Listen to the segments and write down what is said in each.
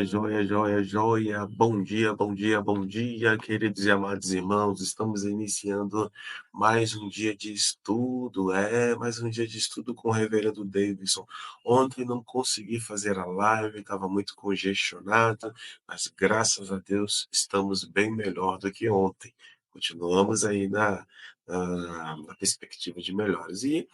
joia, joia, joia, joia. Bom dia, bom dia, bom dia, queridos e amados irmãos. Estamos iniciando mais um dia de estudo, mais um dia de estudo com o reverendo Davidson. Ontem não consegui fazer a live, estava muito congestionado, mas graças a Deus estamos bem melhor do que ontem. Continuamos aí na perspectiva de melhores. E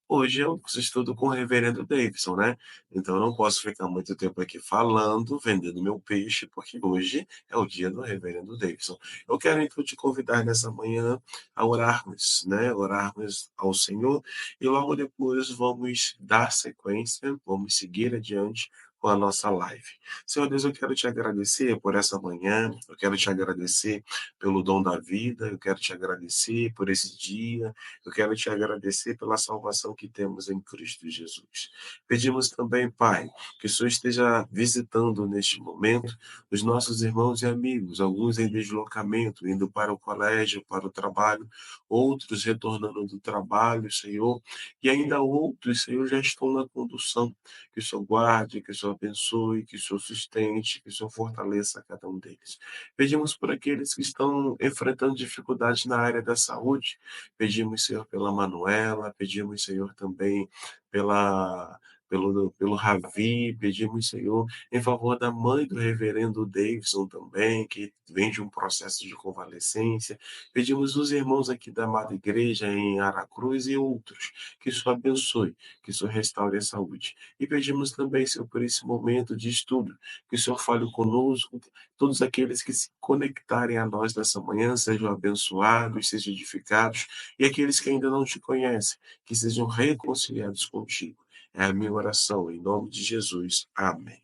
hoje eu estudo com o reverendo Davidson, né? Então eu não posso ficar muito tempo aqui falando, vendendo meu peixe, porque hoje é o dia do reverendo Davidson. Eu quero então te convidar nessa manhã a orarmos, né? Orarmos ao Senhor e logo depois vamos dar sequência, vamos seguir adiante com a nossa live. Senhor Deus, eu quero te agradecer por essa manhã, eu quero te agradecer pelo dom da vida, eu quero te agradecer por esse dia, eu quero te agradecer pela salvação que temos em Cristo Jesus. Pedimos também, Pai, que o Senhor esteja visitando neste momento os nossos irmãos e amigos, alguns em deslocamento, indo para o colégio, para o trabalho, outros retornando do trabalho, Senhor, e ainda outros, Senhor, já estão na condução. Que o Senhor guarde, que o Senhor abençoe, que o Senhor sustente, que o Senhor fortaleça cada um deles. Pedimos por aqueles que estão enfrentando dificuldades na área da saúde. Pedimos, Senhor, pela Manuela, pedimos, Senhor, também pelo Ravi, pedimos, Senhor, em favor da mãe do reverendo Davidson também, que vem de um processo de convalescência. Pedimos os irmãos aqui da amada igreja em Aracruz e outros, que o Senhor abençoe, que o Senhor restaure a saúde. E pedimos também, Senhor, por esse momento de estudo, que o Senhor fale conosco, todos aqueles que se conectarem a nós nessa manhã sejam abençoados, sejam edificados, e aqueles que ainda não te conhecem, que sejam reconciliados contigo. É a minha oração, em nome de Jesus. Amém.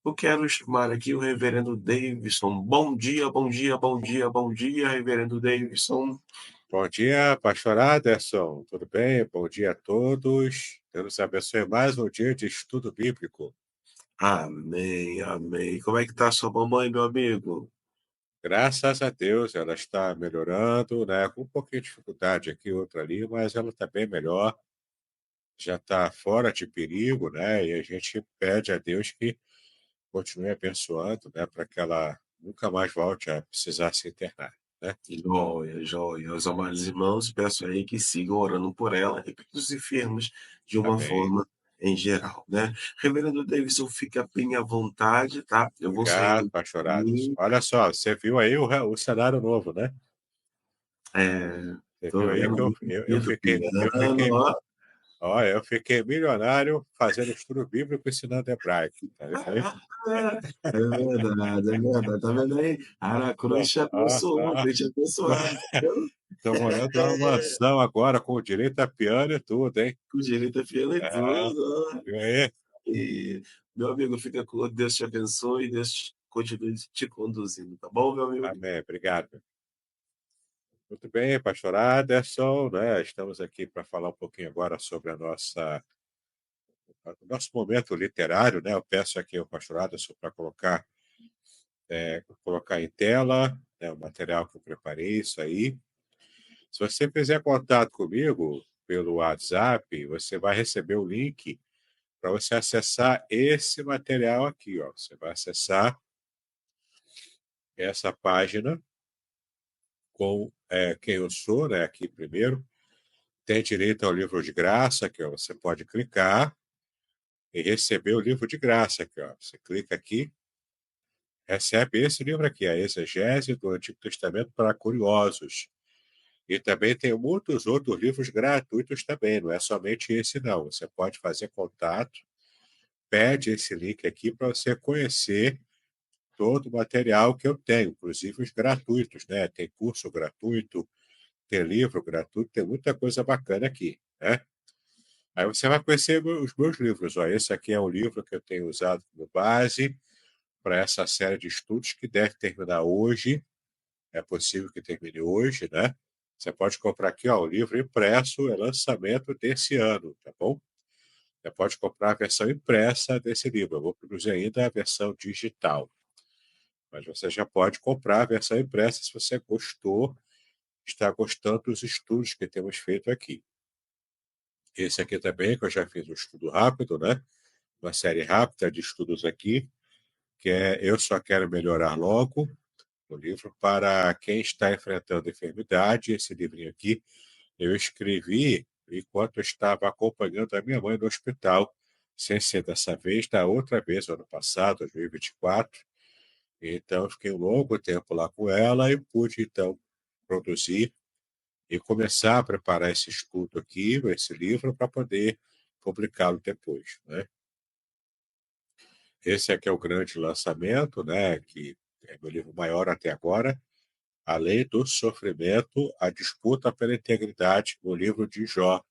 Eu quero chamar aqui o reverendo Davidson. Bom dia, bom dia, bom dia, bom dia, reverendo Davidson. Bom dia, pastor Aderson. Tudo bem? Bom dia a todos. Deus nos abençoe mais um dia de estudo bíblico. Amém, amém. Como é que tá a sua mamãe, meu amigo? Graças a Deus, ela está melhorando, né? Com um pouquinho de dificuldade aqui, outra ali, mas ela está bem melhor. Já está fora de perigo, né? E a gente pede a Deus que continue abençoando, né? Para que ela nunca mais volte a precisar se internar, né? Joia, joia. Os amados irmãos, peço aí que sigam orando por ela e pelos enfermos de uma Amém. forma em geral, né? Reverendo Davidson, fica bem à vontade, tá? Eu vou sair Obrigado, pastor Aderson. aqui. Olha só, você viu aí o cenário novo, né? É, Você tô viu aí vendo que aqui do piano, ó. eu fiquei milionário fazendo estudo bíblico ensinando hebraico, tá vendo aí? É verdade, é verdade. Tá vendo aí? Aracruz Ó, te ó, abençoou, ó. tem te abençoado, viu? Tô morando numa mansão agora com direito a piano e tudo, hein? Com direito a fiel e É, tudo, ó. viu aí? E, meu amigo, fica com Deus te abençoe e Deus continue te conduzindo, tá bom, meu amigo? Amém, obrigado. Muito bem, pastor Aderson, né? Estamos aqui para falar um pouquinho agora sobre o nosso momento literário, né? Eu peço aqui ao pastor Aderson para colocar em tela, né, o material que eu preparei, isso aí. Se você fizer contato comigo pelo WhatsApp, você vai receber o link para você acessar esse material aqui, ó. Você vai acessar essa página com quem eu sou, né? Aqui primeiro. Tem direito ao livro de graça, que ó, você pode clicar e receber o livro de graça aqui, ó. Você clica aqui, recebe esse livro aqui, a Exegese do Antigo Testamento para curiosos. E também tem muitos outros livros gratuitos também, não é somente esse não. Você pode fazer contato, pede esse link aqui para você conhecer todo o material que eu tenho, inclusive os gratuitos, né? Tem curso gratuito, tem livro gratuito, tem muita coisa bacana aqui, né? Aí você vai conhecer os meus livros. Ó, esse aqui é um livro que eu tenho usado como base para essa série de estudos que deve terminar hoje. É possível que termine hoje, né? Você pode comprar aqui, ó, o livro impresso, é lançamento desse ano, tá bom? Você pode comprar a versão impressa desse livro. Eu vou produzir ainda a versão digital. Mas você já pode comprar a versão impressa se você gostou, está gostando dos estudos que temos feito aqui. Esse aqui também, que eu já fiz um estudo rápido, né? Uma série rápida de estudos aqui. que é Eu Só Quero Melhorar Logo, o livro para quem está enfrentando enfermidade. Esse livrinho aqui eu escrevi enquanto eu estava acompanhando a minha mãe no hospital, sem ser dessa vez, da outra vez, ano passado, 2024. Então, eu fiquei um longo tempo lá com ela e pude, então, produzir e começar a preparar esse estudo aqui, esse livro, para poder publicá-lo depois, né? Esse aqui é o grande lançamento, né, que é meu livro maior até agora, A Lei do Sofrimento, a Disputa pela Integridade, o livro de Jó.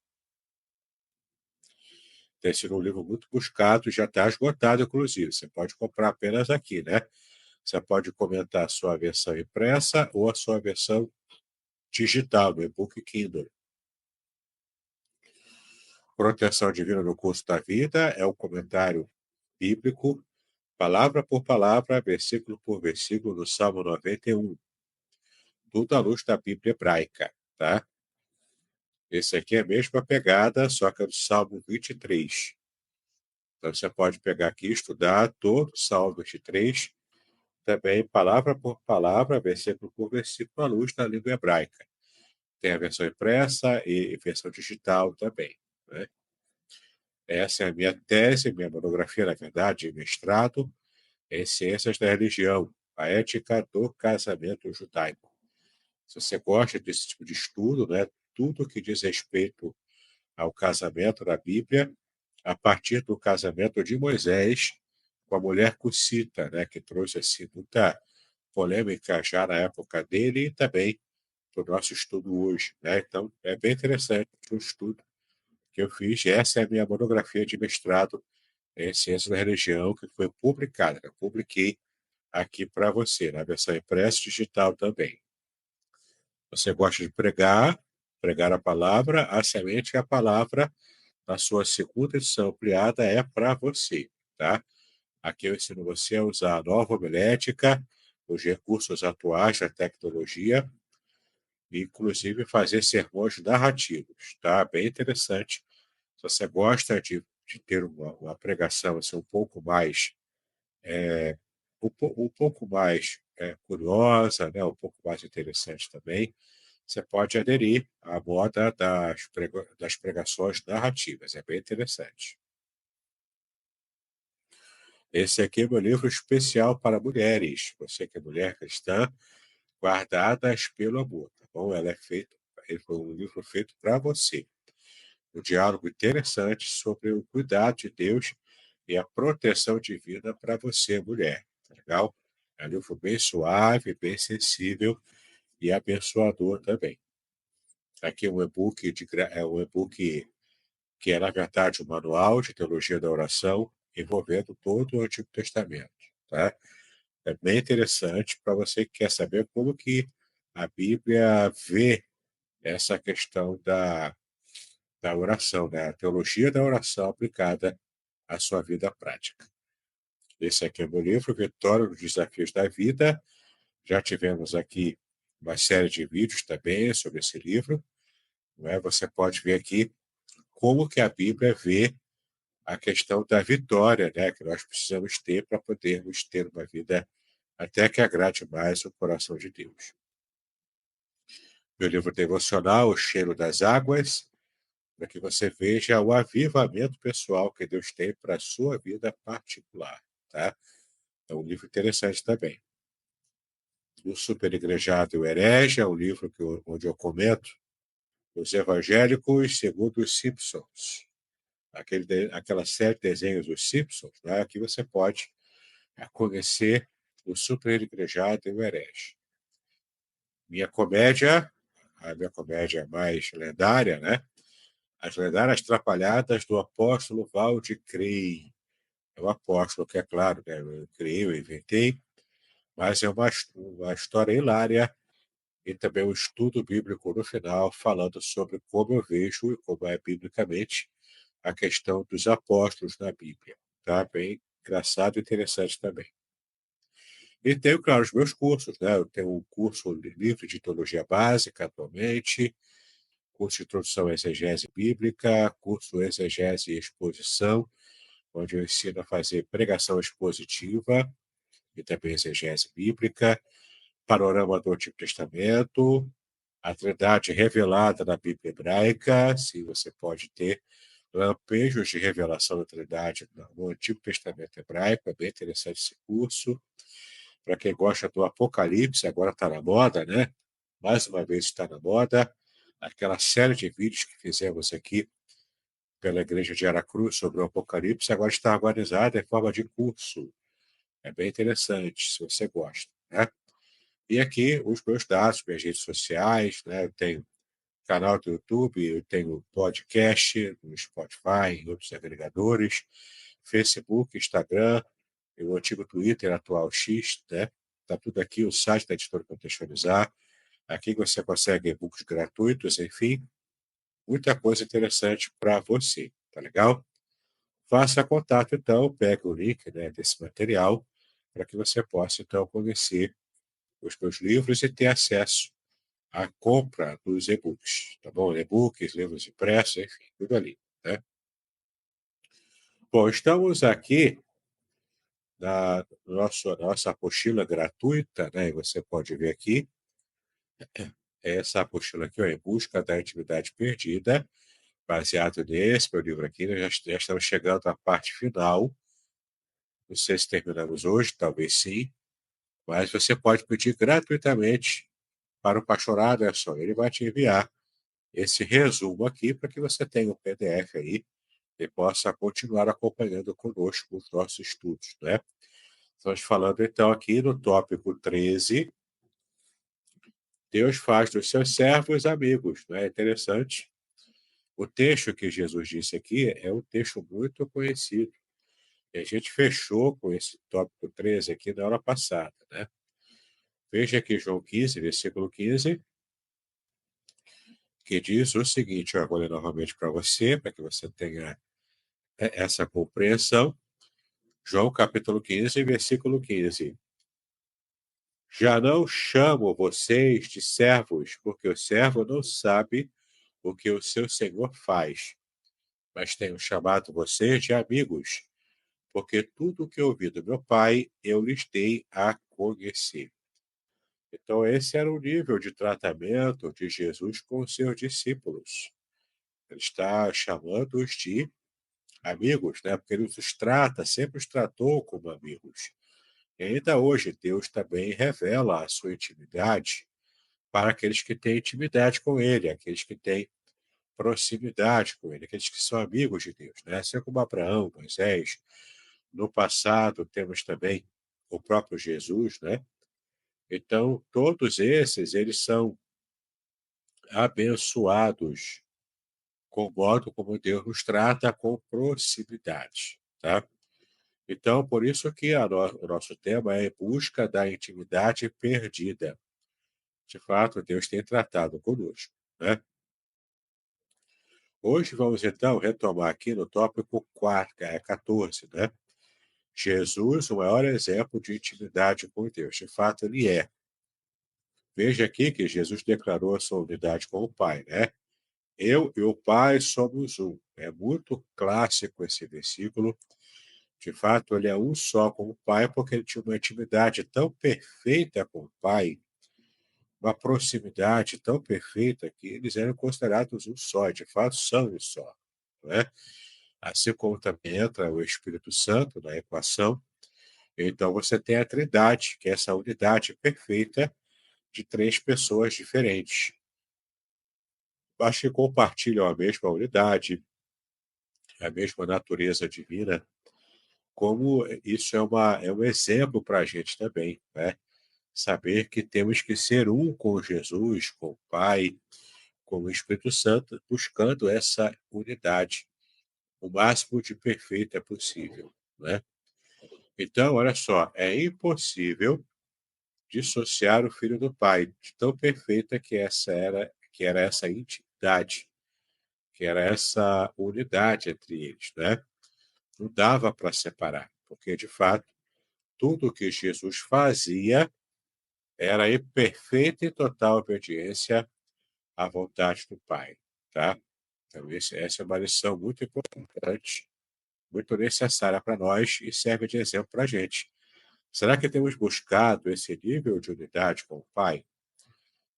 Tem sido um livro muito buscado, já está esgotado, inclusive. Você pode comprar apenas aqui, né? Você pode comentar a sua versão impressa ou a sua versão digital, no e-book Kindle. Proteção Divina no Curso da Vida é um comentário bíblico, palavra por palavra, versículo por versículo, do Salmo 91. Tudo à luz da Bíblia hebraica, tá? Esse aqui é a mesma pegada, só que é do Salmo 23. Então, você pode pegar aqui e estudar todo o Salmo 23, também palavra por palavra, versículo por versículo, à luz da língua hebraica. Tem a versão impressa e versão digital também, né? Essa é a minha tese, minha monografia, na verdade, mestrado em Ciências da Religião, a ética do casamento judaico. Se você gosta desse tipo de estudo, né, tudo que diz respeito ao casamento na Bíblia, a partir do casamento de Moisés com a mulher cussita, né, que trouxe assim, muita polêmica já na época dele e também para o nosso estudo hoje, né? Então, é bem interessante o estudo que eu fiz. Essa é a minha monografia de mestrado em Ciência da Religião, que foi publicada. Eu publiquei aqui para você, na versão impressa e digital também. Você gosta de pregar, pregar a palavra, a semente e a palavra, na sua segunda edição ampliada, é para você, tá? Aqui eu ensino você a usar a nova homilética, os recursos atuais da tecnologia, e inclusive fazer sermões narrativos, tá? Bem interessante. Se você gosta de ter uma pregação assim, um pouco mais um pouco mais curiosa, né, um pouco mais interessante também, você pode aderir à moda das pregações narrativas. É bem interessante. Esse aqui é meu livro especial para mulheres. Você que é mulher cristã, Guardadas pelo Amor, tá bom? Ele foi um livro feito para você. Um diálogo interessante sobre o cuidado de Deus e a proteção divina para você, mulher. Tá legal? É um livro bem suave, bem sensível e abençoador também. Aqui é um e-book, é um e-book que é, na verdade, um manual de teologia da oração envolvendo todo o Antigo Testamento. Tá? É bem interessante para você que quer saber como que a Bíblia vê essa questão da oração, né? A teologia da oração aplicada à sua vida prática. Esse aqui é o meu livro, Vitória nos Desafios da Vida. Já tivemos aqui uma série de vídeos também sobre esse livro. Né? Você pode ver aqui como que a Bíblia vê a questão da vitória, né, que nós precisamos ter para podermos ter uma vida até que agrade mais o coração de Deus. Meu livro devocional, O Cheiro das Águas, para que você veja o avivamento pessoal que Deus tem para a sua vida particular, tá? É um livro interessante também. O Superigrejado e o Herege é um livro onde eu comento os evangélicos segundo os Simpsons. Aquela série de desenhos dos Simpsons, né? Aqui você pode conhecer o Superigrejado e o Herege. A minha comédia mais lendária, né? As lendárias trapalhadas do apóstolo Valde Crei. É o apóstolo que, é claro, né, eu criei, eu inventei, mas é uma história hilária e também um estudo bíblico no final, falando sobre como eu vejo e como é biblicamente a questão dos apóstolos na Bíblia. Tá? Bem engraçado e interessante também. E tenho, claro, os meus cursos, né? Eu tenho um curso livre de teologia básica atualmente, curso de introdução à exegese bíblica, curso exegese e exposição, onde eu ensino a fazer pregação expositiva. e também exegese bíblica, panorama do Antigo Testamento, a Trindade revelada na Bíblia hebraica, se você pode ter lampejos de revelação da Trindade no Antigo Testamento hebraico, é bem interessante esse curso. Para quem gosta do Apocalipse, agora está na moda, né? Mais uma vez está na moda. Aquela série de vídeos que fizemos aqui pela Igreja de Aracruz sobre o Apocalipse, agora está organizada em forma de curso. É bem interessante, se você gosta, né? E aqui os meus dados, minhas redes sociais, né? Eu tenho canal do YouTube, eu tenho podcast no Spotify, em outros agregadores, Facebook, Instagram, o antigo Twitter, atual X, né? Está tudo aqui, o site da Editora Contextualizar. Aqui você consegue e-books gratuitos, enfim, muita coisa interessante para você, tá legal? Faça contato, então, pegue o link, né, desse material para que você possa, então, conhecer os meus livros e ter acesso à compra dos e-books, tá bom? E-books, livros impressos, enfim, tudo ali, né? Bom, estamos aqui na nossa apostila gratuita, né? E você pode ver aqui, essa apostila aqui, ó, Em Busca da Intimidade Perdida, baseado nesse meu livro aqui, nós já estamos chegando à parte final. Não sei se terminamos hoje, talvez sim, mas você pode pedir gratuitamente para o pastor Anderson. Ele vai te enviar esse resumo aqui para que você tenha o PDF aí e possa continuar acompanhando conosco os nossos estudos, né? Estamos falando então aqui no tópico 13, Deus faz dos seus servos amigos, não é interessante? O texto que Jesus disse aqui é um texto muito conhecido. E a gente fechou com esse tópico 13 aqui na hora passada, né? Veja aqui João 15, versículo 15, que diz o seguinte, eu vou ler novamente para você, para que você tenha essa compreensão. João capítulo 15, versículo 15. Já não chamo vocês de servos, porque o servo não sabe o que o seu senhor faz, mas tenho chamado vocês de amigos, porque tudo o que ouvi do meu Pai eu lhes dei a conhecer. Então, esse era o nível de tratamento de Jesus com os seus discípulos. Ele está chamando-os de amigos, né? Porque ele os trata, sempre os tratou como amigos. E ainda hoje, Deus também revela a sua intimidade para aqueles que têm intimidade com Ele, aqueles que têm proximidade com Ele, aqueles que são amigos de Deus, né? Assim como Abraão, Moisés. No passado, temos também o próprio Jesus, né? Então, todos esses, eles são abençoados com o modo como Deus nos trata com proximidade, tá? Então, por isso que o nosso tema é busca da intimidade perdida. De fato, Deus tem tratado conosco, né? Hoje vamos, então, retomar aqui no tópico 4, 14, né? Jesus, o maior exemplo de intimidade com Deus. De fato, ele é. Veja aqui que Jesus declarou a sua unidade com o Pai, né? Eu e o Pai somos um. É muito clássico esse versículo. De fato, ele é um só com o Pai, porque ele tinha uma intimidade tão perfeita com o Pai, uma proximidade tão perfeita, que eles eram considerados um só, de fato, são um só. Não é? Assim como também entra o Espírito Santo na equação, então você tem a Trindade, que é essa unidade perfeita de três pessoas diferentes, mas que compartilham a mesma unidade, a mesma natureza divina, como isso é um exemplo para a gente também, né? Saber que temos que ser um com Jesus, com o Pai, com o Espírito Santo, buscando essa unidade, o máximo de perfeita possível, né? Então, olha só, é impossível dissociar o Filho do Pai, de tão perfeita que era essa intimidade, que era essa unidade entre eles, né? Não dava para separar, porque de fato tudo o que Jesus fazia era em perfeita e total obediência à vontade do Pai, tá? Então, essa é uma lição muito importante, muito necessária para nós e serve de exemplo para a gente. Será que temos buscado esse nível de unidade com o Pai?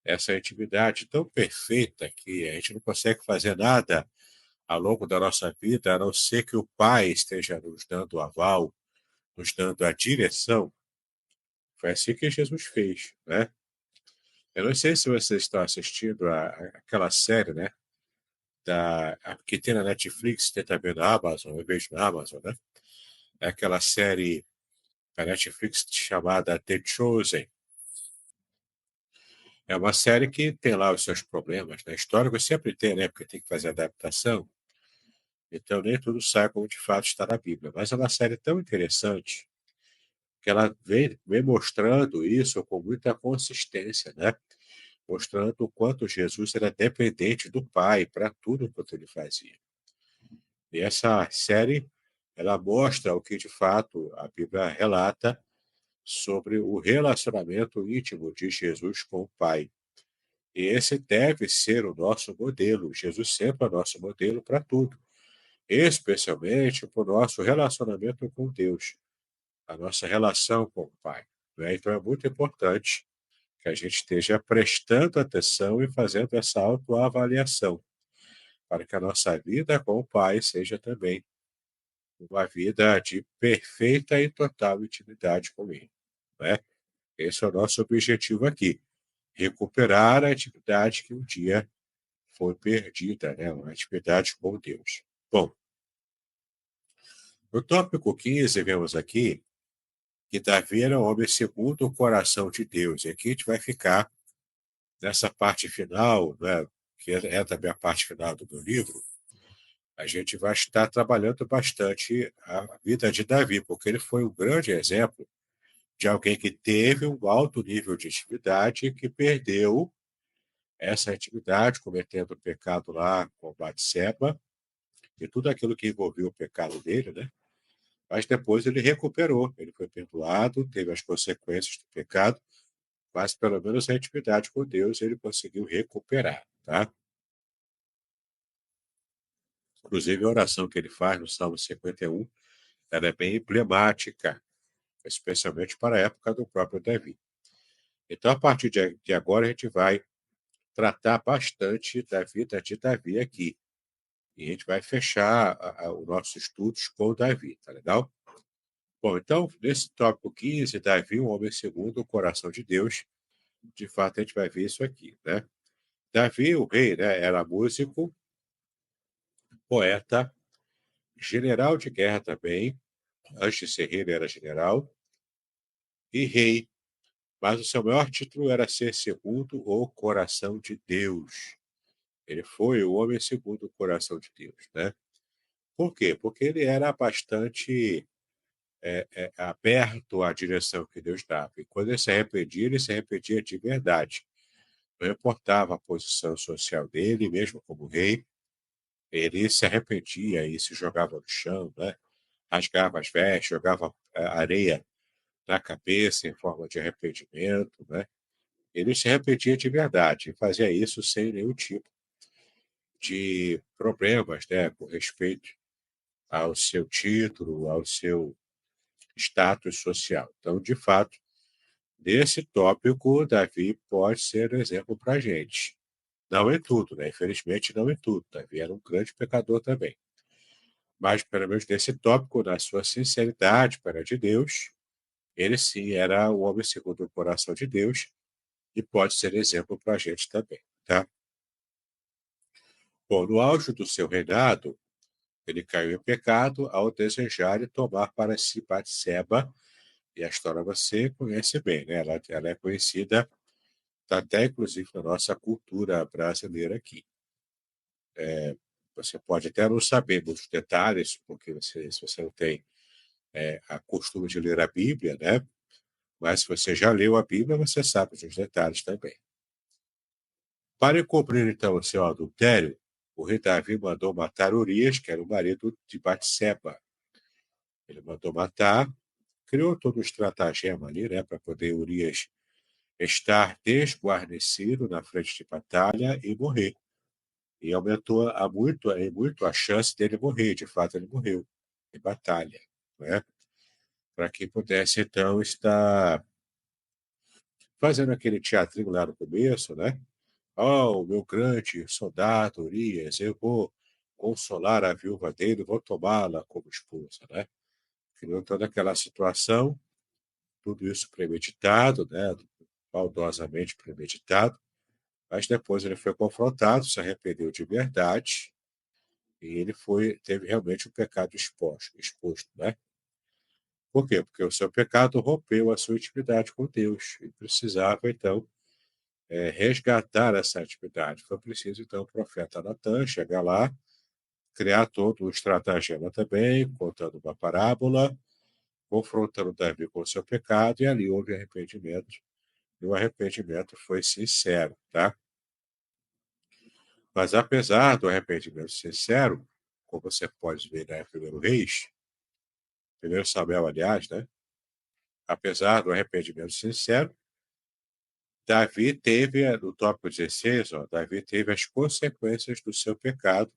Essa intimidade tão perfeita que a gente não consegue fazer nada ao longo da nossa vida, a não ser que o Pai esteja nos dando o aval, nos dando a direção. Foi assim que Jesus fez, né? Eu não sei se vocês estão assistindo aquela série, né? Que tem na Netflix, tem também na Amazon, eu vejo na Amazon, né? É aquela série da Netflix chamada The Chosen. É uma série que tem lá os seus problemas, né? Histórico sempre tem, né? Porque tem que fazer adaptação. Então nem tudo sai como de fato está na Bíblia. Mas é uma série tão interessante que ela vem mostrando isso com muita consistência, né? Mostrando o quanto Jesus era dependente do Pai para tudo quanto ele fazia. E essa série, ela mostra o que de fato a Bíblia relata sobre o relacionamento íntimo de Jesus com o Pai. E esse deve ser o nosso modelo. Jesus sempre é o nosso modelo para tudo, especialmente para o nosso relacionamento com Deus, a nossa relação com o Pai, né? Então é muito importante que a gente esteja prestando atenção e fazendo essa autoavaliação, para que a nossa vida com o Pai seja também uma vida de perfeita e total intimidade com Ele, né? Esse é o nosso objetivo aqui, recuperar a intimidade que um dia foi perdida, né? Uma intimidade com Deus. Bom, no tópico 15, vemos aqui que Davi era um homem segundo o coração de Deus. E aqui a gente vai ficar nessa parte final, né? Que é também a parte final do meu livro. A gente vai estar trabalhando bastante a vida de Davi, porque ele foi um grande exemplo de alguém que teve um alto nível de intimidade e que perdeu essa intimidade, cometendo o pecado lá com Batseba e tudo aquilo que envolveu o pecado dele, né? Mas depois ele recuperou, ele foi perdoado, teve as consequências do pecado, mas pelo menos a intimidade com Deus ele conseguiu recuperar, tá? Inclusive a oração que ele faz no Salmo 51, ela é bem emblemática, especialmente para a época do próprio Davi. Então, a partir de agora, a gente vai tratar bastante da vida de Davi aqui. E a gente vai fechar os nossos estudos com o Davi, tá legal? Bom, então, nesse tópico 15, Davi, um homem segundo o coração de Deus, de fato a gente vai ver isso aqui, né? Davi, o rei, né, era músico, poeta, general de guerra também. Antes de ser rei, ele era general e rei. Mas o seu maior título era ser segundo o coração de Deus. Ele foi o homem segundo o coração de Deus, né? Por quê? Porque ele era bastante aberto à direção que Deus dava. E quando ele se arrependia de verdade. Não importava a posição social dele, mesmo como rei, ele se arrependia e se jogava no chão, né? Rasgava as vestes, jogava areia na cabeça em forma de arrependimento, né? Ele se arrependia de verdade e fazia isso sem nenhum tipo de problemas, né? Com respeito ao seu título, ao seu status social. Então, de fato, nesse tópico, Davi pode ser um exemplo para a gente. Não em tudo, né? Infelizmente, não em tudo. Davi era um grande pecador também. Mas, pelo menos nesse tópico, na sua sinceridade para de Deus, ele sim era o homem segundo o coração de Deus e pode ser exemplo para a gente também, tá? Bom, no auge do seu reinado, ele caiu em pecado ao desejar e tomar para si Batseba, e a história você conhece bem, né? Ela é conhecida até, inclusive, na nossa cultura brasileira aqui. Você pode até não saber muitos detalhes, porque se você não tem a costume de ler a Bíblia, né? Mas se você já leu a Bíblia, você sabe dos detalhes também. Para encobrir, então, o seu adultério, o rei Davi mandou matar Urias, que era o marido de Batseba. Ele mandou matar, criou todo um estratagema ali, né, para poder Urias estar desguarnecido na frente de batalha e morrer. E aumentou muito a chance dele morrer. De fato, ele morreu em batalha, né? para que pudesse, então, estar fazendo aquele teatrinho lá no começo, né? Oh, meu grande soldado Urias, eu vou consolar a viúva dele, vou tomá-la como esposa, né? Criou toda aquela situação, tudo isso premeditado, né? Maldosamente premeditado, mas depois ele foi confrontado, se arrependeu de verdade, e ele teve realmente o pecado exposto, né? Por quê? Porque o seu pecado rompeu a sua intimidade com Deus e precisava, então, resgatar essa intimidade. Foi preciso, então, o profeta Natan chegar lá, criar todo um estratagema também, contando uma parábola, confrontando Davi com o seu pecado, e ali houve arrependimento. E o arrependimento foi sincero, tá? Mas apesar do arrependimento sincero, como você pode ver na Primeiro Reis, Primeiro Samuel, aliás, né? Apesar do arrependimento sincero, Davi teve, no tópico 16, ó, Davi teve as consequências do seu pecado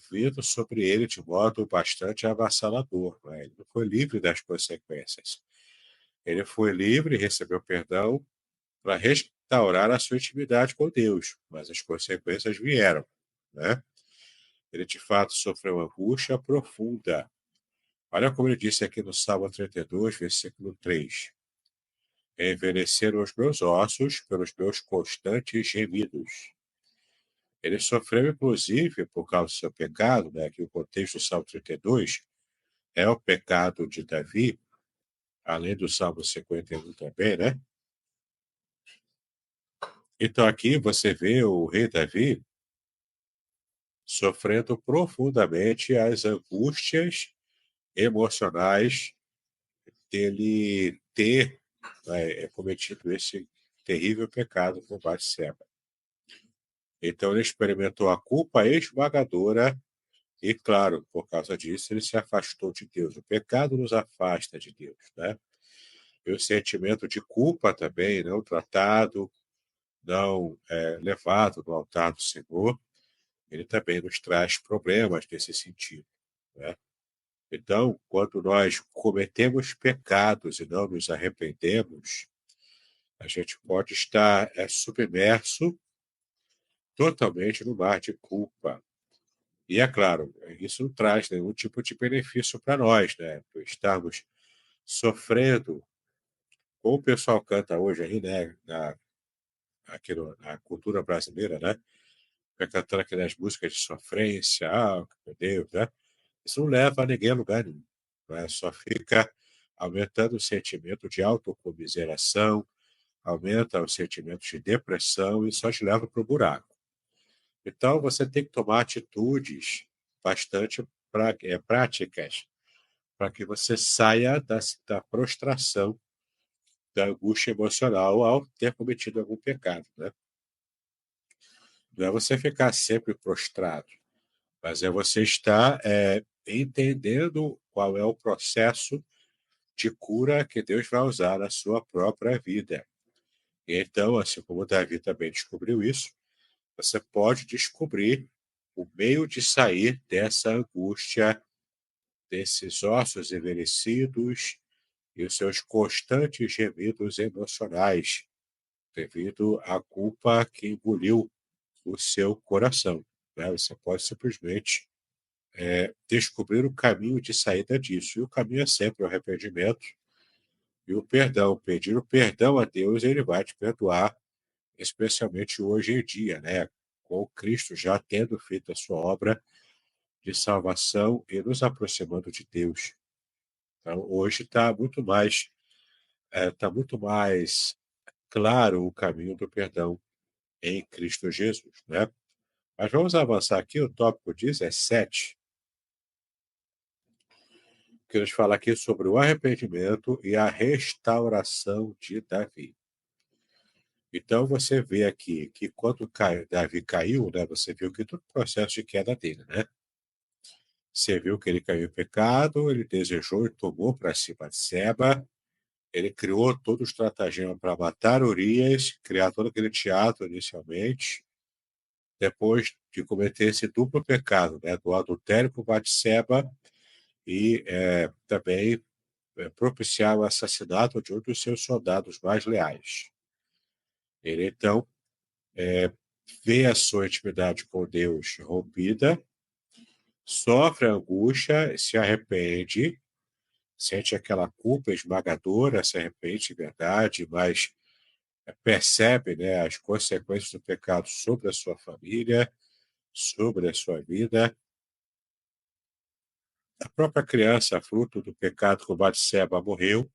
vindo sobre ele de modo bastante avassalador. Né? Ele não foi livre das consequências. Ele foi livre e recebeu perdão para restaurar a sua intimidade com Deus, mas as consequências vieram. Né? Ele, de fato, sofreu uma angústia profunda. Olha como ele disse aqui no Salmo 32, versículo 3. Envelheceram os meus ossos pelos meus constantes gemidos. Ele sofreu, inclusive, por causa do seu pecado, né? Que o contexto do Salmo 32 é o pecado de Davi, além do Salmo 51 também, né? Então aqui você vê o rei Davi sofrendo profundamente as angústias emocionais dele ter cometido esse terrível pecado com Batseba. Então ele experimentou a culpa esmagadora e, claro, por causa disso, ele se afastou de Deus. O pecado nos afasta de Deus, né? E o sentimento de culpa também, não tratado, não levado no altar do Senhor, ele também nos traz problemas nesse sentido, né? Então, quando nós cometemos pecados e não nos arrependemos, a gente pode estar submerso totalmente no mar de culpa. E é claro, isso não traz nenhum tipo de benefício para nós, né? Por estarmos sofrendo, como o pessoal canta hoje aí, né? Na cultura brasileira, né? Fica cantando aquelas músicas de sofrência, meu Deus, né? Isso não leva ninguém a lugar nenhum, né? Só fica aumentando o sentimento de autocomiseração, aumenta o sentimento de depressão e só te leva para o buraco. Então, você tem que tomar atitudes bastante práticas para que você saia da prostração, da angústia emocional ao ter cometido algum pecado. Né? Não é você ficar sempre prostrado, mas é você estar entendendo qual é o processo de cura que Deus vai usar na sua própria vida. E então, assim como Davi também descobriu isso, você pode descobrir o meio de sair dessa angústia, desses ossos envelhecidos e os seus constantes gemidos emocionais, devido à culpa que engoliu o seu coração. Né? Você pode simplesmente descobrir o caminho de saída disso. E o caminho é sempre o arrependimento e o perdão. Pedir o perdão a Deus, ele vai te perdoar, especialmente hoje em dia, né? Com Cristo já tendo feito a sua obra de salvação e nos aproximando de Deus. Então, hoje tá muito mais claro o caminho do perdão em Cristo Jesus, né? Mas vamos avançar aqui, o tópico 17, que nos fala aqui sobre o arrependimento e a restauração de Davi. Então, você vê aqui que quando Davi caiu, né, você viu que todo o processo de queda dele, né? Você viu que ele caiu em pecado, ele desejou e tomou para si Batseba, ele criou todo o estratagema para matar Urias, criar todo aquele teatro inicialmente, depois de cometer esse duplo pecado, né, do adultério com Batseba e também propiciar o assassinato de um dos seus soldados mais leais. Ele, então, vê a sua intimidade com Deus rompida, sofre angústia, se arrepende, sente aquela culpa esmagadora, se arrepende de verdade, mas percebe, né, as consequências do pecado sobre a sua família, sobre a sua vida. A própria criança, fruto do pecado com Batseba, morreu.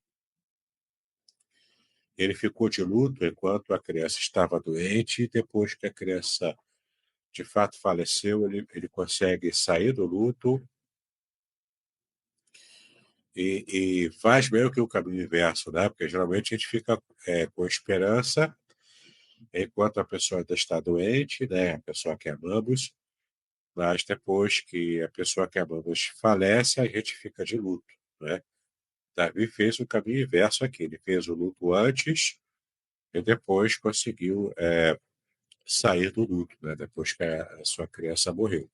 Ele ficou de luto enquanto a criança estava doente, e depois que a criança de fato faleceu, ele consegue sair do luto e faz meio que o caminho inverso, né? Porque geralmente a gente fica com esperança enquanto a pessoa ainda está doente, né? A pessoa que amamos, mas depois que a pessoa que amamos falece, a gente fica de luto, né? Davi fez o caminho inverso aqui. Ele fez o luto antes e depois conseguiu sair do luto, né? Depois que a sua criança morreu.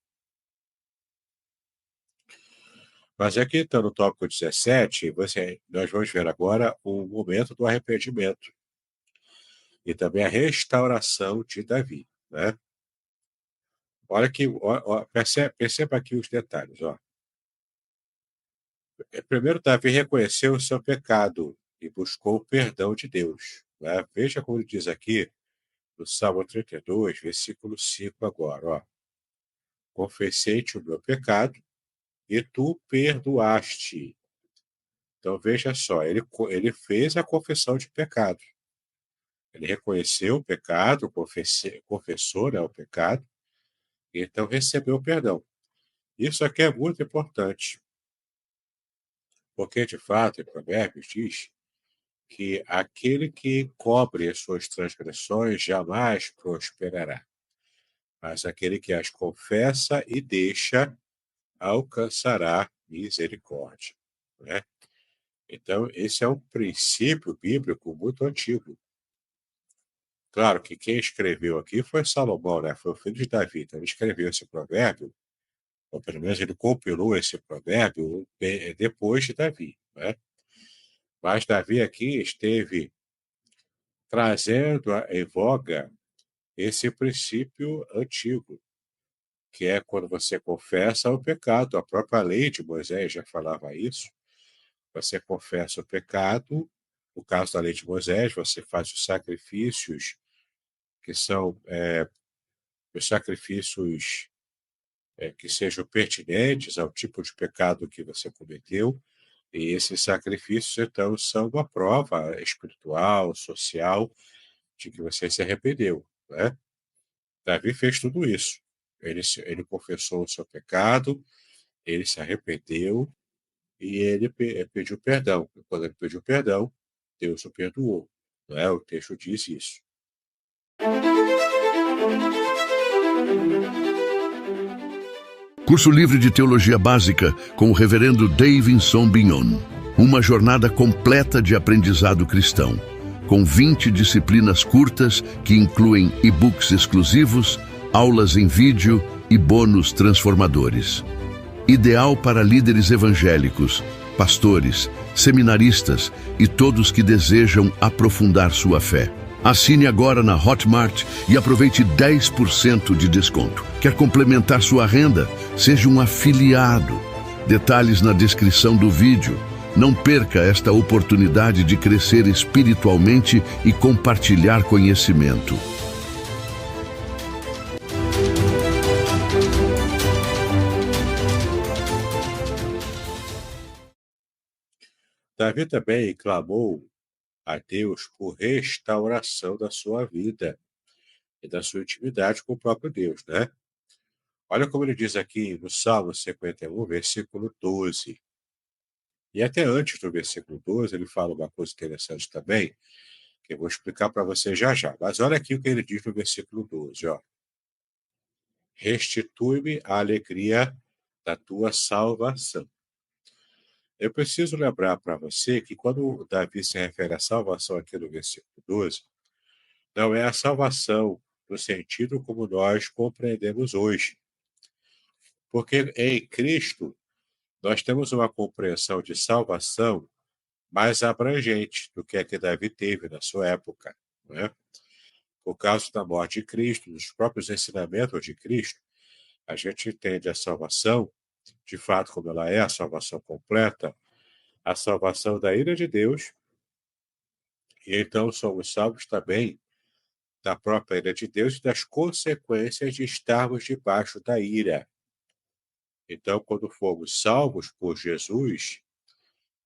Mas aqui está no tópico 17, nós vamos ver agora o momento do arrependimento e também a restauração de Davi, né? Olha aqui, perceba aqui os detalhes. Ó. Primeiro, Davi reconheceu o seu pecado e buscou o perdão de Deus. Né? Veja como ele diz aqui, no Salmo 32, versículo 5 agora. Ó. Confessei-te o meu pecado e tu perdoaste. Então, veja só, ele fez a confissão de pecado. Ele reconheceu o pecado, confessou, né, o pecado, e então recebeu o perdão. Isso aqui é muito importante, porque, de fato, em Provérbios diz que aquele que cobre as suas transgressões jamais prosperará, mas aquele que as confessa e deixa alcançará misericórdia. Né? Então, esse é um princípio bíblico muito antigo. Claro que quem escreveu aqui foi Salomão, né? Foi o filho de Davi. Então, ele escreveu esse provérbio, ou pelo menos ele compilou esse provérbio depois de Davi. Né? Mas Davi aqui esteve trazendo em voga esse princípio antigo, que é quando você confessa o pecado. A própria lei de Moisés já falava isso. Você confessa o pecado, no caso da lei de Moisés, você faz os sacrifícios, que são os sacrifícios que sejam pertinentes ao tipo de pecado que você cometeu. E esses sacrifícios, então, são uma prova espiritual, social, de que você se arrependeu. Né? Davi fez tudo isso. Ele confessou o seu pecado, ele se arrependeu e ele pediu perdão. E quando ele pediu perdão, Deus o perdoou. Não é? O texto diz isso. Curso livre de Teologia Básica com o Reverendo Davidson Bignon. Uma jornada completa de aprendizado cristão, com 20 disciplinas curtas que incluem e-books exclusivos, aulas em vídeo e bônus transformadores. Ideal para líderes evangélicos, pastores, seminaristas e todos que desejam aprofundar sua fé. Assine agora na Hotmart e aproveite 10% de desconto. Quer complementar sua renda? Seja um afiliado. Detalhes na descrição do vídeo. Não perca esta oportunidade de crescer espiritualmente e compartilhar conhecimento. Davi também clamou a Deus por restauração da sua vida e da sua intimidade com o próprio Deus, né? Olha como ele diz aqui no Salmo 51, versículo 12. E até antes do versículo 12, ele fala uma coisa interessante também, que eu vou explicar para você já já. Mas olha aqui o que ele diz no versículo 12, ó. Restitui-me a alegria da tua salvação. Eu preciso lembrar para você que quando Davi se refere à salvação aqui no versículo 12, não é a salvação no sentido como nós compreendemos hoje. Porque em Cristo nós temos uma compreensão de salvação mais abrangente do que a que Davi teve na sua época, né? Por causa da morte de Cristo, dos próprios ensinamentos de Cristo, a gente entende a salvação, de fato, como ela é, a salvação completa, a salvação da ira de Deus, e então somos salvos também da própria ira de Deus e das consequências de estarmos debaixo da ira. Então, quando fomos salvos por Jesus,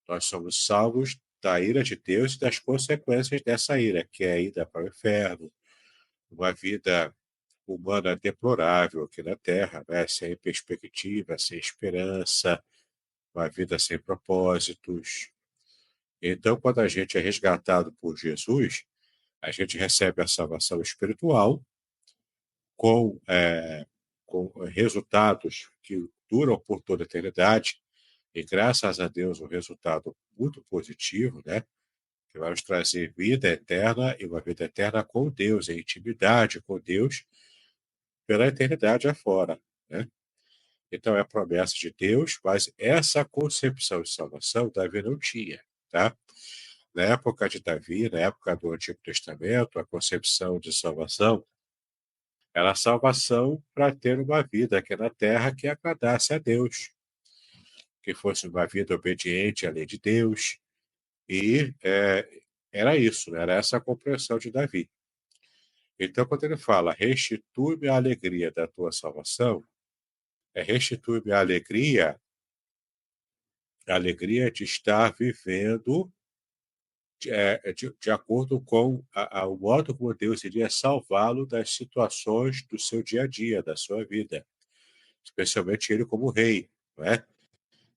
nós somos salvos da ira de Deus e das consequências dessa ira, que é a ida para o inferno, uma vida humana deplorável aqui na Terra, né? Sem perspectiva, sem esperança, uma vida sem propósitos. Então, quando a gente é resgatado por Jesus, a gente recebe a salvação espiritual com, com resultados que duram por toda a eternidade, e graças a Deus um resultado muito positivo, né? Que vai nos trazer vida eterna e uma vida eterna com Deus, em intimidade com Deus, pela eternidade afora, né? Então é a promessa de Deus, mas essa concepção de salvação Davi não tinha, tá? Na época de Davi, na época do Antigo Testamento, a concepção de salvação era a salvação para ter uma vida aqui na terra que agradasse a Deus, que fosse uma vida obediente à lei de Deus, e era isso, né? Era essa a compreensão de Davi. Então, quando ele fala, restitui-me a alegria da tua salvação, restitui-me a alegria de estar vivendo de acordo com o modo como Deus iria salvá-lo das situações do seu dia a dia, da sua vida, especialmente ele como rei, não é?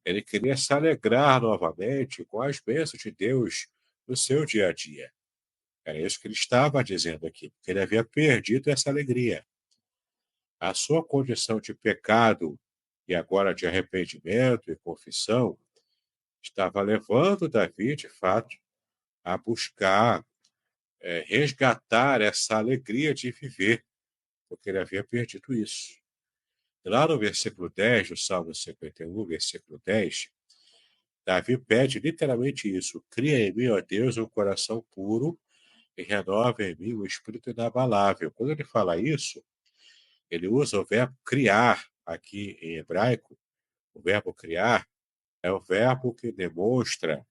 Ele queria se alegrar novamente com as bênçãos de Deus no seu dia a dia. Era isso que ele estava dizendo aqui, porque ele havia perdido essa alegria. A sua condição de pecado e agora de arrependimento e confissão estava levando Davi, de fato, a buscar resgatar essa alegria de viver, porque ele havia perdido isso. E lá no versículo 10 do Salmo 51, versículo 10, Davi pede literalmente isso: cria em mim, ó Deus, um coração puro e renova em mim o espírito inabalável. Quando ele fala isso, ele usa o verbo criar aqui em hebraico. O verbo criar é o verbo que demonstra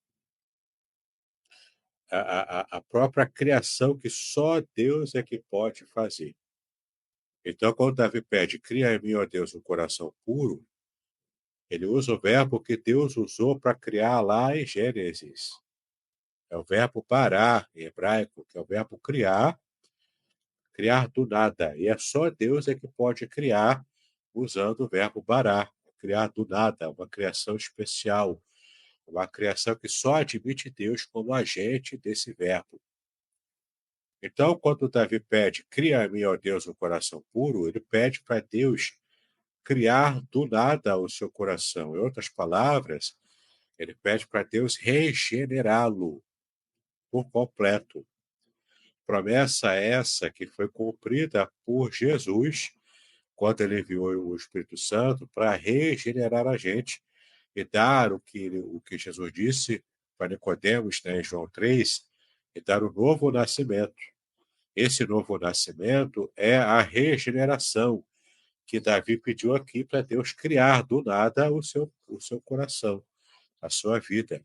a própria criação que só Deus é que pode fazer. Então, quando Davi pede, cria em mim, ó Deus, um coração puro, ele usa o verbo que Deus usou para criar lá em Gênesis. É o verbo parar, em hebraico, que é o verbo criar do nada. E é só Deus é que pode criar usando o verbo barar, criar do nada, uma criação especial, uma criação que só admite Deus como agente desse verbo. Então, quando Davi pede, cria em mim, ó Deus, um coração puro, ele pede para Deus criar do nada o seu coração. Em outras palavras, ele pede para Deus regenerá-lo por completo. Promessa essa que foi cumprida por Jesus quando ele enviou o Espírito Santo para regenerar a gente e dar o que Jesus disse para Nicodemos, né, em João 3, e dar o novo nascimento. Esse novo nascimento é a regeneração que Davi pediu aqui para Deus criar do nada o seu coração, a sua vida.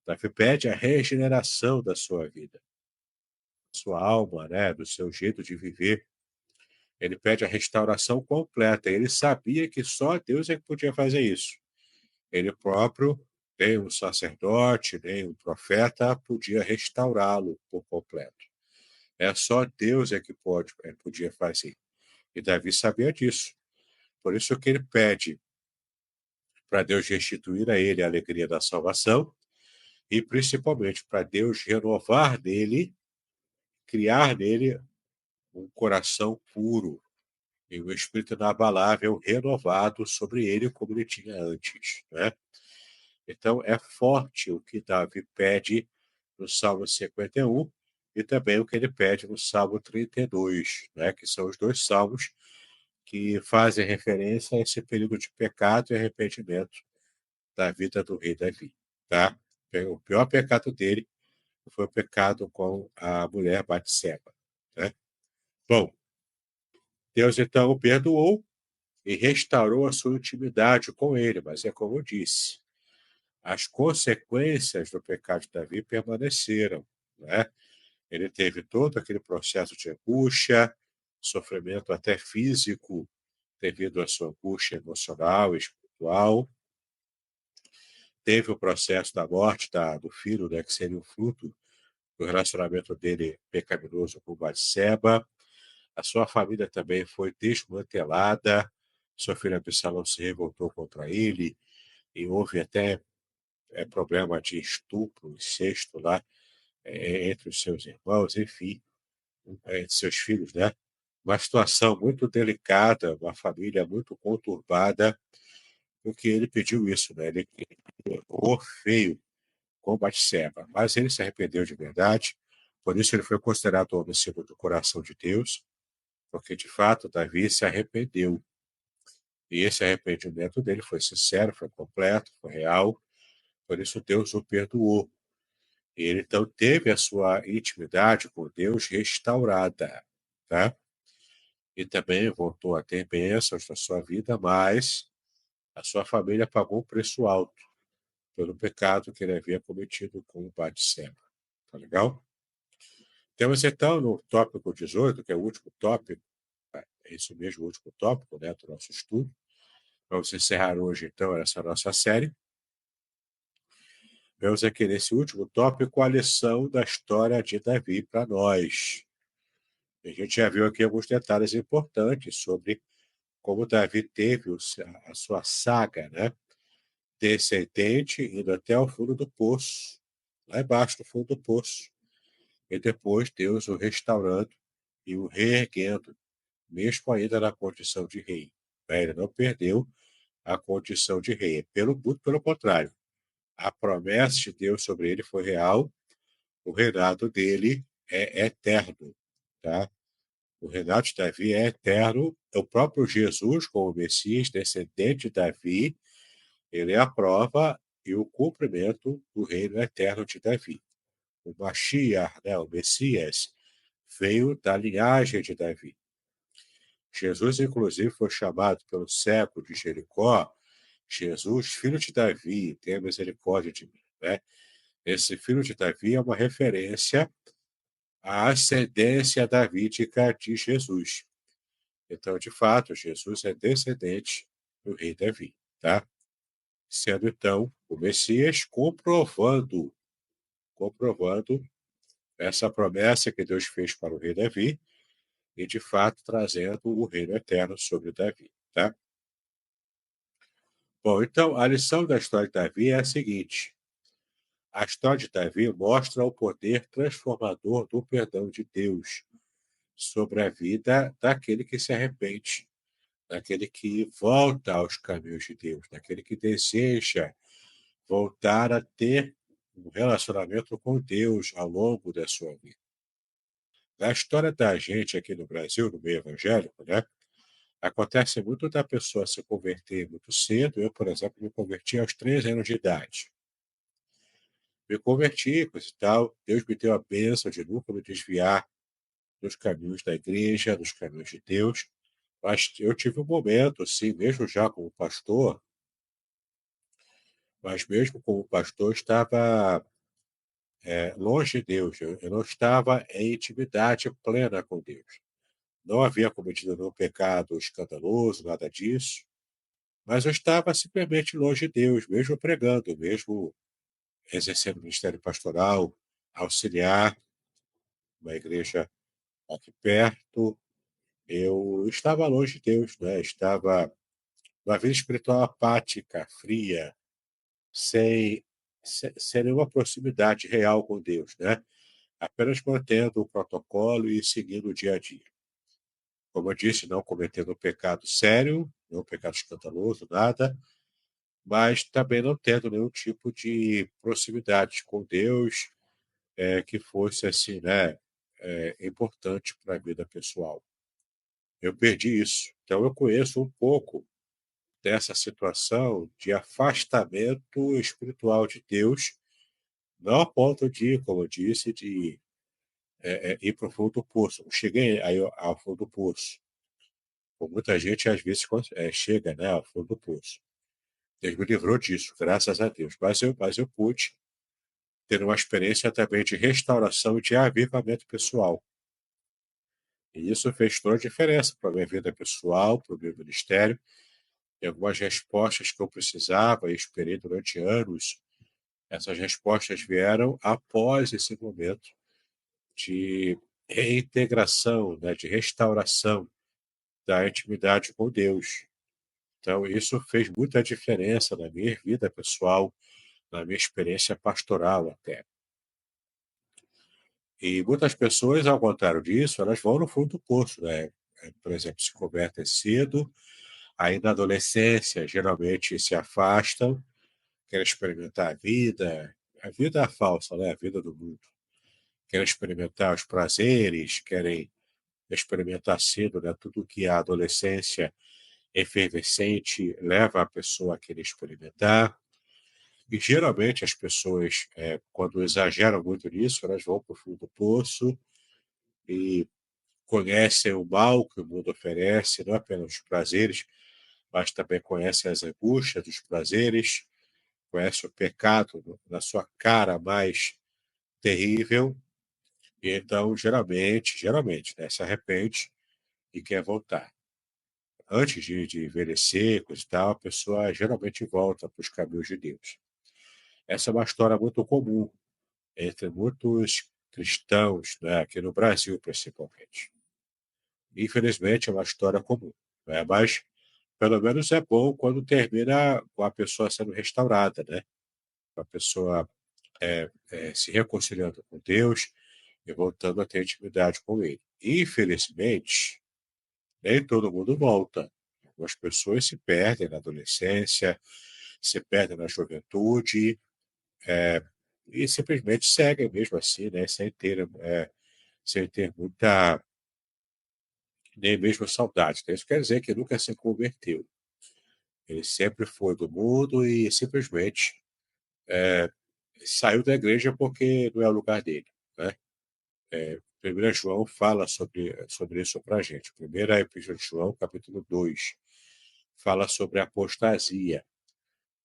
Davi pede a regeneração da sua vida, da sua alma, né, do seu jeito de viver. Ele pede a restauração completa. Ele sabia que só Deus é que podia fazer isso. Ele próprio, nem um sacerdote, nem um profeta, podia restaurá-lo por completo. É só Deus é que podia fazer. E Davi sabia disso. Por isso que ele pede para Deus restituir a ele a alegria da salvação e principalmente para Deus renovar nele, criar nele um coração puro e um espírito inabalável renovado sobre ele como ele tinha antes, né? Então é forte o que Davi pede no Salmo 51 e também o que ele pede no Salmo 32, né? Que são os dois salmos que fazem referência a esse período de pecado e arrependimento da vida do rei Davi, tá? O pior pecado dele foi o pecado com a mulher Batseba, né? Bom, Deus então o perdoou e restaurou a sua intimidade com ele, mas é como eu disse, as consequências do pecado de Davi permaneceram, né? Ele teve todo aquele processo de angústia, sofrimento até físico, devido à sua angústia emocional e espiritual. Teve o processo da morte do filho, né, que seria o fruto do relacionamento dele pecaminoso com Batseba. A sua família também foi desmantelada. Seu filho Absalão se revoltou contra ele e houve até problema de estupro, incesto lá entre os seus irmãos, enfim, entre seus filhos, né? Uma situação muito delicada, uma família muito conturbada, porque ele pediu isso, né? Ele errou feio com Batseba, mas ele se arrependeu de verdade, por isso ele foi considerado o homem segundo o coração de Deus, porque de fato Davi se arrependeu. E esse arrependimento dele foi sincero, foi completo, foi real, por isso Deus o perdoou. E ele então teve a sua intimidade com Deus restaurada, tá? E também voltou a ter bênçãos na sua vida, mas a sua família pagou um preço alto pelo pecado que ele havia cometido com o Batseba. Tá legal? Temos então no tópico 18, que é o último tópico, é isso mesmo, o último tópico, né, do nosso estudo. Vamos encerrar hoje, então, essa nossa série. Vemos aqui nesse último tópico a lição da história de Davi para nós. A gente já viu aqui alguns detalhes importantes sobre como Davi teve a sua saga, né? Descendente indo até o fundo do poço, lá embaixo do fundo do poço. E depois Deus o restaurando e o reerguendo, mesmo ainda na condição de rei. Ele não perdeu a condição de rei. Muito pelo contrário. A promessa de Deus sobre ele foi real. O reinado dele é eterno. Tá? O reinado de Davi é eterno. O próprio Jesus, como Messias, descendente de Davi, ele é a prova e o cumprimento do reino eterno de Davi. O Mashiach, né, o Messias, veio da linhagem de Davi. Jesus, inclusive, foi chamado pelo cego de Jericó, Jesus, filho de Davi, tenha misericórdia de mim. Né? Esse filho de Davi é uma referência à ascendência davídica de Jesus. Então, de fato, Jesus é descendente do rei Davi. Tá? Sendo, então, o Messias comprovando essa promessa que Deus fez para o rei Davi e, de fato, trazendo o reino eterno sobre Davi. Tá? Bom, então, a lição da história de Davi é a seguinte. A história de Davi mostra o poder transformador do perdão de Deus sobre a vida daquele que se arrepende, daquele que volta aos caminhos de Deus, daquele que deseja voltar a ter um relacionamento com Deus ao longo da sua vida. Na história da gente aqui no Brasil, no meio evangélico, né, acontece muito da pessoa se converter muito cedo. Eu, por exemplo, me converti aos 13 anos de idade. Me converti, coisa e tal. Deus me deu a bênção de nunca me desviar dos caminhos da igreja, dos caminhos de Deus. Mas eu tive um momento, assim, mesmo já como pastor, mas mesmo como pastor, estava longe de Deus. Eu não estava em intimidade plena com Deus. Não havia cometido nenhum pecado escandaloso, nada disso. Mas eu estava simplesmente longe de Deus, mesmo pregando, mesmo exercendo o ministério pastoral, auxiliar uma igreja aqui perto. Eu estava longe de Deus, né? Estava numa vida espiritual apática, fria, sem nenhuma proximidade real com Deus, né? Apenas mantendo o protocolo e seguindo o dia a dia. Como eu disse, não cometendo um pecado sério, nenhum pecado escandaloso, nada, mas também não tendo nenhum tipo de proximidade com Deus que fosse assim, né, importante para a vida pessoal. Eu perdi isso. Então eu conheço um pouco dessa situação de afastamento espiritual de Deus Não a ponto de, como eu disse, de ir para o fundo do poço. Não cheguei aí ao fundo do poço. Como muita gente, às vezes, chega, né, ao fundo do poço. Deus me livrou disso, graças a Deus. Mas eu pude ter uma experiência também de restauração e de avivamento pessoal. E isso fez toda a diferença para a minha vida pessoal, para o meu ministério. E algumas respostas que eu precisava e esperei durante anos, essas respostas vieram após esse momento de reintegração, né, de restauração da intimidade com Deus. Então, isso fez muita diferença na minha vida pessoal, na minha experiência pastoral até. E muitas pessoas, ao contrário disso, elas vão no fundo do poço, né? Por exemplo, se convertem cedo, aí na adolescência, geralmente se afastam, querem experimentar a vida falsa, né? A vida do mundo. Querem experimentar os prazeres, querem experimentar cedo, né? Tudo que a adolescência efervescente leva a pessoa a querer experimentar. E geralmente as pessoas, quando exageram muito nisso, elas vão para o fundo do poço e conhecem o mal que o mundo oferece, não apenas os prazeres, mas também conhecem as angústias dos prazeres, conhecem o pecado na sua cara mais terrível, e então, geralmente, né, se arrepende e quer voltar. Antes de envelhecer, coisa e tal, a pessoa geralmente volta para os caminhos de Deus. Essa é uma história muito comum entre muitos cristãos, né, aqui no Brasil, principalmente. Infelizmente, é uma história comum, né, mas pelo menos é bom quando termina com a pessoa sendo restaurada, né? A pessoa se reconciliando com Deus e voltando a ter intimidade com Ele. Infelizmente, nem todo mundo volta. Algumas pessoas se perdem na adolescência, se perdem na juventude, e simplesmente seguem mesmo assim, né? Sem ter muita, nem mesmo saudade. Então, isso quer dizer que nunca se converteu. Ele sempre foi do mundo e simplesmente saiu da igreja porque não é o lugar dele, né? 1 João fala sobre isso para a gente. Primeira Epístola de João, capítulo 2, fala sobre a apostasia.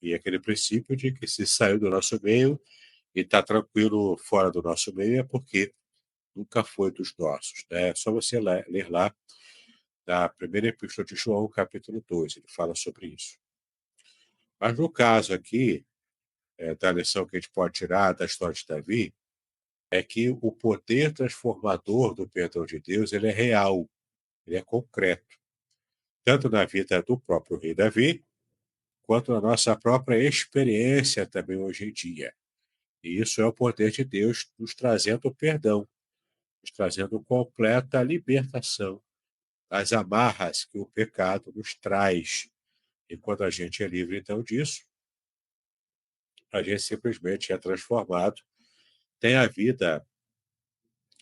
E aquele princípio de que se saiu do nosso meio e está tranquilo fora do nosso meio é porque nunca foi dos nossos, né? É só você ler lá na primeira Epístola de João, capítulo 2, ele fala sobre isso. Mas no caso aqui, da lição que a gente pode tirar da história de Davi, é que o poder transformador do perdão de Deus ele é real, ele é concreto, tanto na vida do próprio rei Davi, quanto na nossa própria experiência também hoje em dia. E isso é o poder de Deus nos trazendo o perdão, nos trazendo completa libertação das amarras que o pecado nos traz. E quando a gente é livre, então, disso, a gente simplesmente é transformado, tem a vida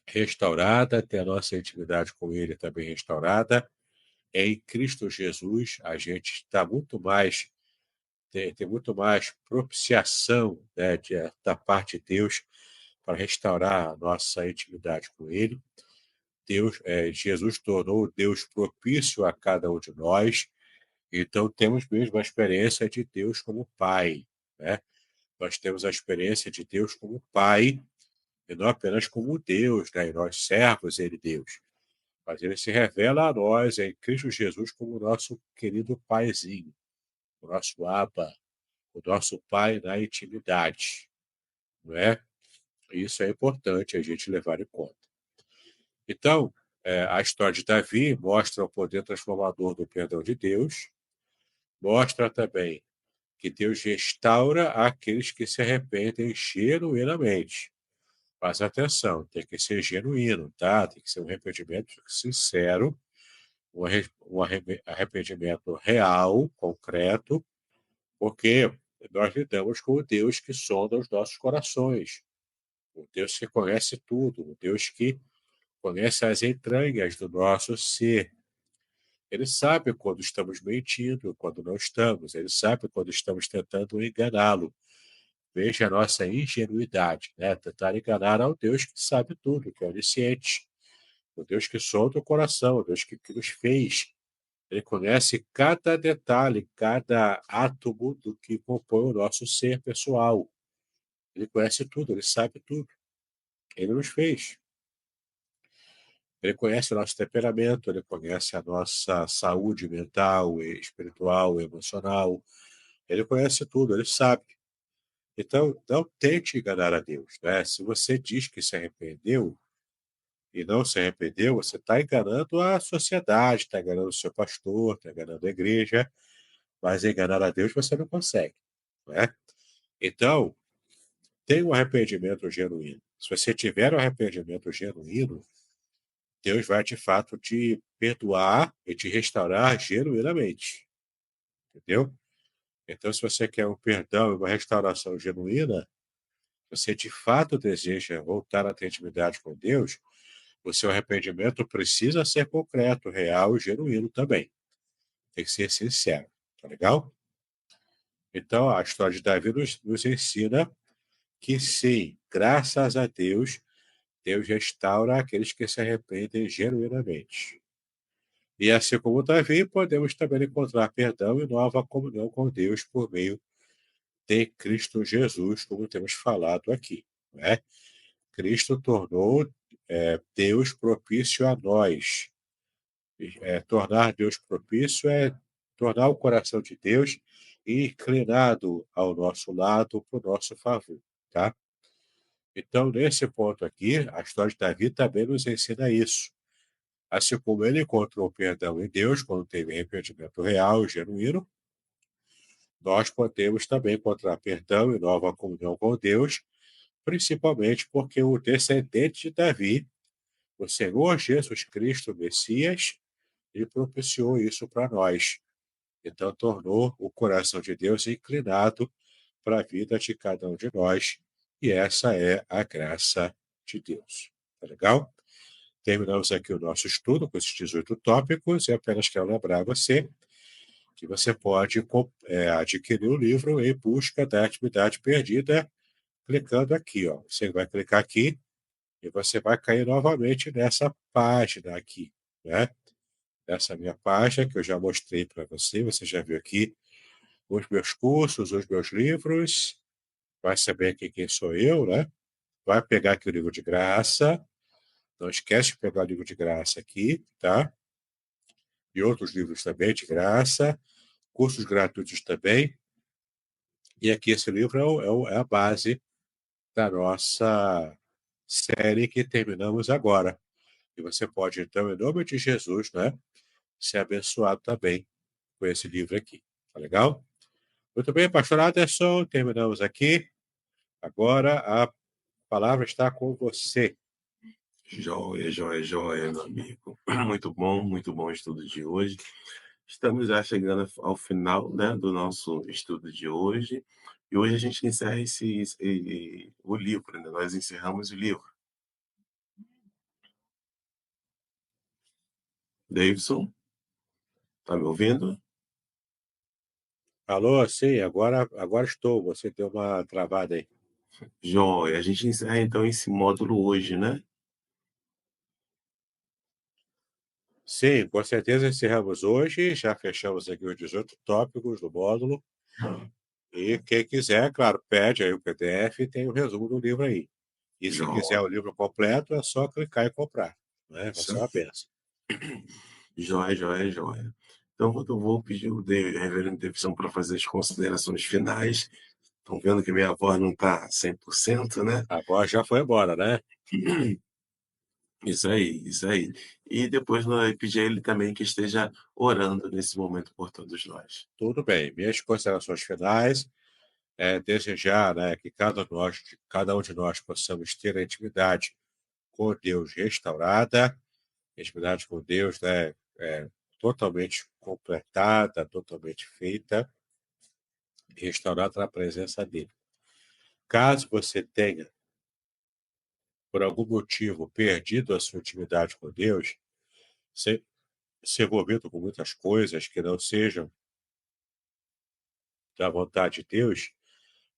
restaurada, tem a nossa intimidade com Ele também restaurada. Em Cristo Jesus, a gente está muito mais, tem muito mais propiciação, né, da parte de Deus para restaurar a nossa intimidade com Ele. Jesus tornou Deus propício a cada um de nós, então temos mesmo a experiência de Deus como Pai, né? Nós temos a experiência de Deus como Pai, e não apenas como Deus, né? E nós servos Ele, Deus. Mas Ele se revela a nós em Cristo Jesus como o nosso querido Paizinho, o nosso Abba, o nosso Pai na intimidade, não é? Isso é importante a gente levar em conta. Então, a história de Davi mostra o poder transformador do perdão de Deus, mostra também que Deus restaura aqueles que se arrependem genuinamente. Mas atenção, tem que ser genuíno, tá? Tem que ser um arrependimento sincero, um arrependimento real, concreto, porque nós lidamos com o Deus que sonda os nossos corações, o Deus que conhece tudo, o Deus que conhece as entranhas do nosso ser. Ele sabe quando estamos mentindo, quando não estamos. Ele sabe quando estamos tentando enganá-lo. Veja a nossa ingenuidade, né? Tentar enganar ao Deus que sabe tudo, que é onisciente, o Deus que solta o coração, o Deus que nos fez. Ele conhece cada detalhe, cada átomo do que compõe o nosso ser pessoal. Ele conhece tudo, ele sabe tudo. Ele nos fez. Ele conhece o nosso temperamento, ele conhece a nossa saúde mental, espiritual, emocional. Ele conhece tudo, ele sabe. Então, não tente enganar a Deus, né? Se você diz que se arrependeu e não se arrependeu, você está enganando a sociedade, está enganando o seu pastor, está enganando a igreja, mas enganar a Deus você não consegue, né? Então, tem um arrependimento genuíno. Se você tiver um arrependimento genuíno, Deus vai de fato te perdoar e te restaurar genuinamente, entendeu? Então, se você quer um perdão e uma restauração genuína, você de fato deseja voltar a ter intimidade com Deus, o seu arrependimento precisa ser concreto, real e genuíno também. Tem que ser sincero, tá legal? Então, a história de Davi nos ensina que sim, graças a Deus, Deus restaura aqueles que se arrependem genuinamente. E assim como Davi, podemos também encontrar perdão e nova comunhão com Deus por meio de Cristo Jesus, como temos falado aqui, né? Cristo tornou Deus propício a nós. Tornar Deus propício é tornar o coração de Deus inclinado ao nosso lado, para o nosso favor, tá? Então, nesse ponto aqui, a história de Davi também nos ensina isso. Assim como ele encontrou perdão em Deus, quando teve arrependimento real e genuíno, nós podemos também encontrar perdão e nova comunhão com Deus, principalmente porque o descendente de Davi, o Senhor Jesus Cristo, Messias, ele propiciou isso para nós. Então, tornou o coração de Deus inclinado para a vida de cada um de nós, e essa é a graça de Deus. Tá legal? Terminamos aqui o nosso estudo com esses 18 tópicos, e apenas quero lembrar você que você pode adquirir o livro Em Busca da Atividade Perdida, clicando aqui. Ó. Você vai clicar aqui e você vai cair novamente nessa página aqui, né? Essa minha página que eu já mostrei para você, você já viu aqui os meus cursos, os meus livros, vai saber aqui quem sou eu, né? Vai pegar aqui o livro de graça, não esquece de pegar o livro de graça aqui, tá? E outros livros também de graça, cursos gratuitos também. E aqui esse livro é a base da nossa série que terminamos agora. E você pode, então, em nome de Jesus, né, ser abençoado também com esse livro aqui. Tá legal? Muito bem, pastor Aderson, terminamos aqui. Agora a palavra está com você. Joia, joia, joia, meu amigo. Muito bom o estudo de hoje. Estamos já chegando ao final, né, do nosso estudo de hoje. E hoje a gente encerra o livro, né? Nós encerramos o livro. Davidson, tá me ouvindo? Alô, sim, agora estou. Você deu uma travada aí. Joia. A gente encerra então esse módulo hoje, né? Sim, com certeza encerramos hoje. Já fechamos aqui os 18 tópicos do módulo. E quem quiser, claro, pede aí o PDF e tem o resumo do livro aí. E se quiser Joia. o livro completo, é só clicar e comprar. Né? Vai ser uma benção. Joia, joia, joia. Então, eu vou pedir o reverendo Davidson para fazer as considerações finais. Estão vendo que minha voz não está 100%, né? A voz já foi embora, né? Isso aí, isso aí. E depois nós pedir a ele também que esteja orando nesse momento por todos nós. Tudo bem. Minhas considerações finais é desejar, né, que cada um de nós possamos ter a intimidade com Deus restaurada, intimidade com Deus, né, totalmente completada, totalmente feita, restaurada na presença dele. Caso você tenha, por algum motivo, perdido a sua intimidade com Deus, se envolvido com muitas coisas que não sejam da vontade de Deus,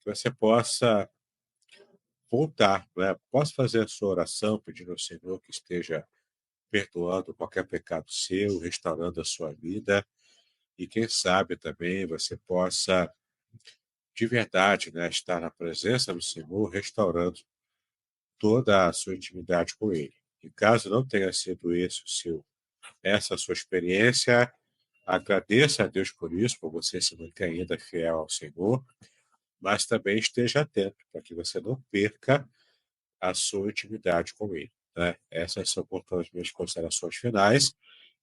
que você possa voltar, né? Possa fazer a sua oração pedindo ao Senhor que esteja perdoando qualquer pecado seu, restaurando a sua vida, e quem sabe também você possa, de verdade, né, estar na presença do Senhor, restaurando toda a sua intimidade com Ele. E caso não tenha sido essa a sua experiência, agradeça a Deus por isso, por você se manter ainda fiel ao Senhor, mas também esteja atento para que você não perca a sua intimidade com Ele, né? Essas são, portanto, as minhas considerações finais.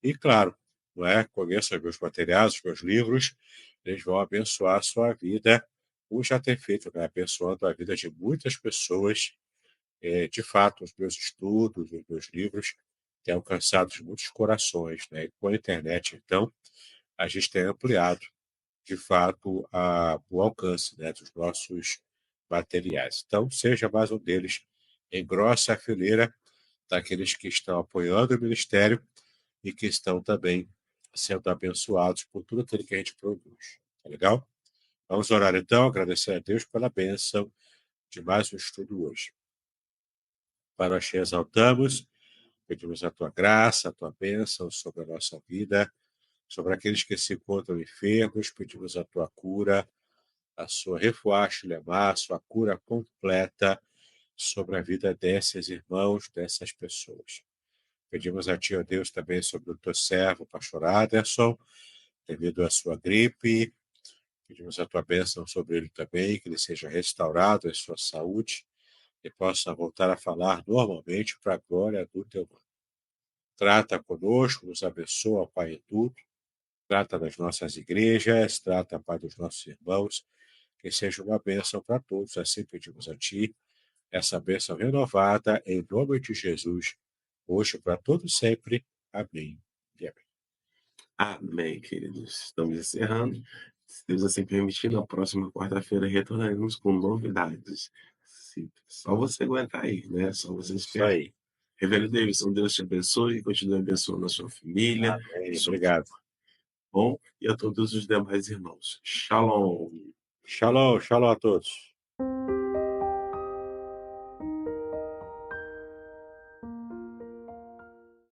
E, claro, não é? Conheça os meus materiais, os meus livros, eles vão abençoar a sua vida, como já tem feito, né? Abençoando a vida de muitas pessoas. De fato, os meus estudos, os meus livros têm alcançado muitos corações, né? E com a internet, então, a gente tem ampliado, de fato, o alcance, né, dos nossos materiais. Então, seja mais um deles, engrosse a fileira daqueles que estão apoiando o ministério e que estão também sendo abençoados por tudo aquilo que a gente produz. Tá legal? Vamos orar então, agradecer a Deus pela bênção de mais um estudo hoje. Pai, nós te exaltamos, pedimos a tua graça, a tua bênção sobre a nossa vida, sobre aqueles que se encontram enfermos, pedimos a tua cura, a sua refuache, lemar, a sua cura completa sobre a vida desses irmãos, dessas pessoas. Pedimos a ti, ó Deus, também sobre o teu servo, o pastor Aderson, devido à sua gripe. Pedimos a tua bênção sobre ele também, que ele seja restaurado em sua saúde e possa voltar a falar normalmente para a glória do teu nome. Trata conosco, nos abençoa, Pai, em tudo. Trata das nossas igrejas, trata, Pai, dos nossos irmãos, que seja uma bênção para todos. Assim pedimos a Ti, essa bênção renovada, em nome de Jesus, hoje para todos sempre. Amém e amém. Amém, queridos. Estamos encerrando. Se Deus assim permitir, na próxima quarta-feira retornaremos com novidades. Só você aguentar aí, né? Só você Isso esperar. aí. Reverendo Davidson, Deus te abençoe e continue abençoando a sua família, Amém. sua Obrigado. bom e a todos os demais irmãos. Shalom. Shalom, shalom a todos.